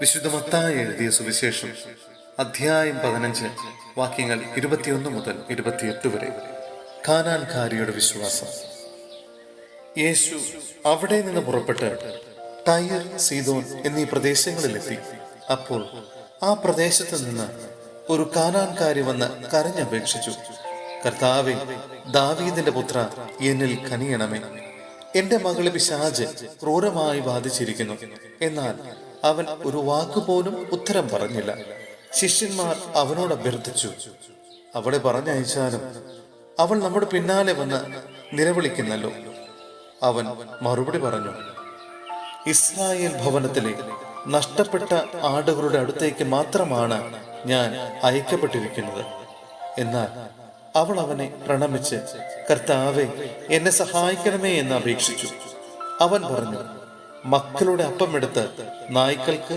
വിശുദ്ധ മത്തായി എഴുതിയ സുവിശേഷം അധ്യായം 15 വാക്യങ്ങൾ 21 മുതൽ 28 വരെ. കാനാൻകാരിയുടെ വിശ്വാസം. യേശു അവിടെ നിന്ന് പുറപ്പെട്ട് ടയർ, സീദോൻ എന്നീ പ്രദേശങ്ങളിലെത്തി. അപ്പോൾ ആ പ്രദേശത്ത് നിന്ന് ഒരു കാനാൻകാരി വന്ന് കരഞ്ഞപേക്ഷിച്ചു, കർത്താവേ, ദാവീദിന്റെ പുത്ര, എന്നിൽ കനിയണമേ. എന്റെ മകളെ പിശാച് ക്രൂരമായി ബാധിച്ചിരിക്കുന്നു. എന്നാൽ അവൻ ഒരു വാക്കുപോലും ഉത്തരം പറഞ്ഞില്ല. ശിഷ്യന്മാർ അവനോട് അഭ്യർത്ഥിച്ചു, അവളെ പറഞ്ഞയച്ചാലും അവൾ നമ്മുടെ പിന്നാലെ വന്ന് നിലവിളിക്കുന്നല്ലോ. അവൻ മറുപടി പറഞ്ഞു, ഇസ്രായേൽ ഭവനത്തിലെ നഷ്ടപ്പെട്ട ആടുകളുടെ അടുത്തേക്ക് മാത്രമാണ് ഞാൻ അയക്കപ്പെട്ടിരിക്കുന്നത്. എന്നാൽ അവൾ അവനെ പ്രണമിച്ച്, കർത്താവേ, എന്നെ സഹായിക്കണമേ എന്ന് അപേക്ഷിച്ചു. അവൻ പറഞ്ഞു, മക്കളുടെ അപ്പം എടുത്ത് നായ്ക്കൾക്ക്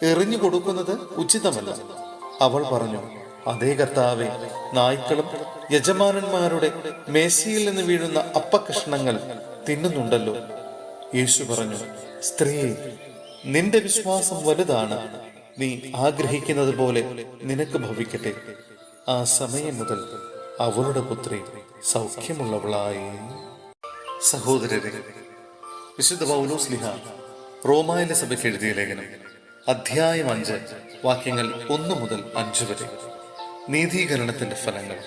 എറിഞ്ഞു കൊടുക്കുന്നത് ഉചിതമല്ല. അവൾ പറഞ്ഞു, അതേ കർത്താവേ, നായ്ക്കളും യജമാനന്മാരുടെ മേശയിൽ നിന്ന് വീഴുന്ന അപ്പകഷ്ണങ്ങൾ തിന്നുന്നുണ്ടല്ലോ. യേശു പറഞ്ഞു, സ്ത്രീയെ, നിന്റെ വിശ്വാസം വലുതാണ്. നീ ആഗ്രഹിക്കുന്നത് പോലെ നിനക്ക് ഭവിക്കട്ടെ. ആ സമയം മുതൽ അവളുടെ പുത്രി സൗഖ്യമുള്ളവളായി. സഹോദരരെ, വിശുദ്ധ പൗലോസ്ലീഹ റോമായിലെ സഭയ്ക്ക് എഴുതിയ ലേഖനം അധ്യായം 5 വാക്യങ്ങൾ 1 മുതൽ 5 വരെ. നീതീകരണത്തിന്റെ ഫലങ്ങൾ.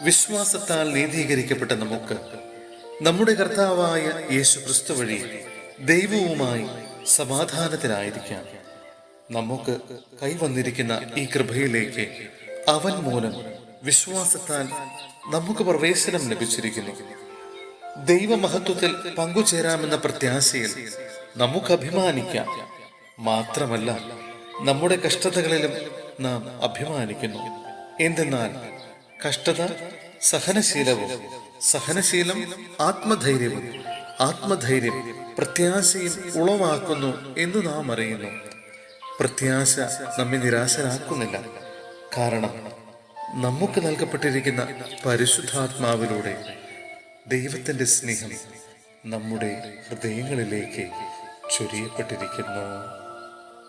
വിശ്വാസത്താൽ നീതീകരിക്കപ്പെട്ട നമുക്ക് നമ്മുടെ കർത്താവായ യേശു ക്രിസ്തു വഴി ദൈവവുമായി സമാധാനത്തിലായിരിക്കാം. നമുക്ക് കൈവന്നിരിക്കുന്ന ഈ കൃപയിലേക്ക് അവൻ മൂലം വിശ്വാസത്താൽ നമുക്ക് പ്രവേശനം ലഭിച്ചിരിക്കുന്നു. ദൈവമഹത്വത്തിൽ പങ്കുചേരാമെന്ന പ്രത്യാശയിൽ നമുക്ക് അഭിമാനിക്കാം. മാത്രമല്ല, നമ്മുടെ കഷ്ടതകളിലും നാം അഭിമാനിക്കുന്നു. എന്തെന്നാൽ കഷ്ടത സഹനശീലവും, സഹനശീലം ആത്മധൈര്യവും, ആത്മധൈര്യം പ്രത്യാശയും ഉളവാക്കുന്നു എന്ന് നാം അറിയുന്നു. പ്രത്യാശ നമ്മെ നിരാശരാക്കുന്നില്ല. കാരണം നമുക്ക് നൽകപ്പെട്ടിരിക്കുന്ന പരിശുദ്ധാത്മാവിലൂടെ ദൈവത്തിന്റെ സ്നേഹം നമ്മുടെ ഹൃദയങ്ങളിലേക്ക് ചൊരിയപ്പെട്ടിരിക്കുന്നു.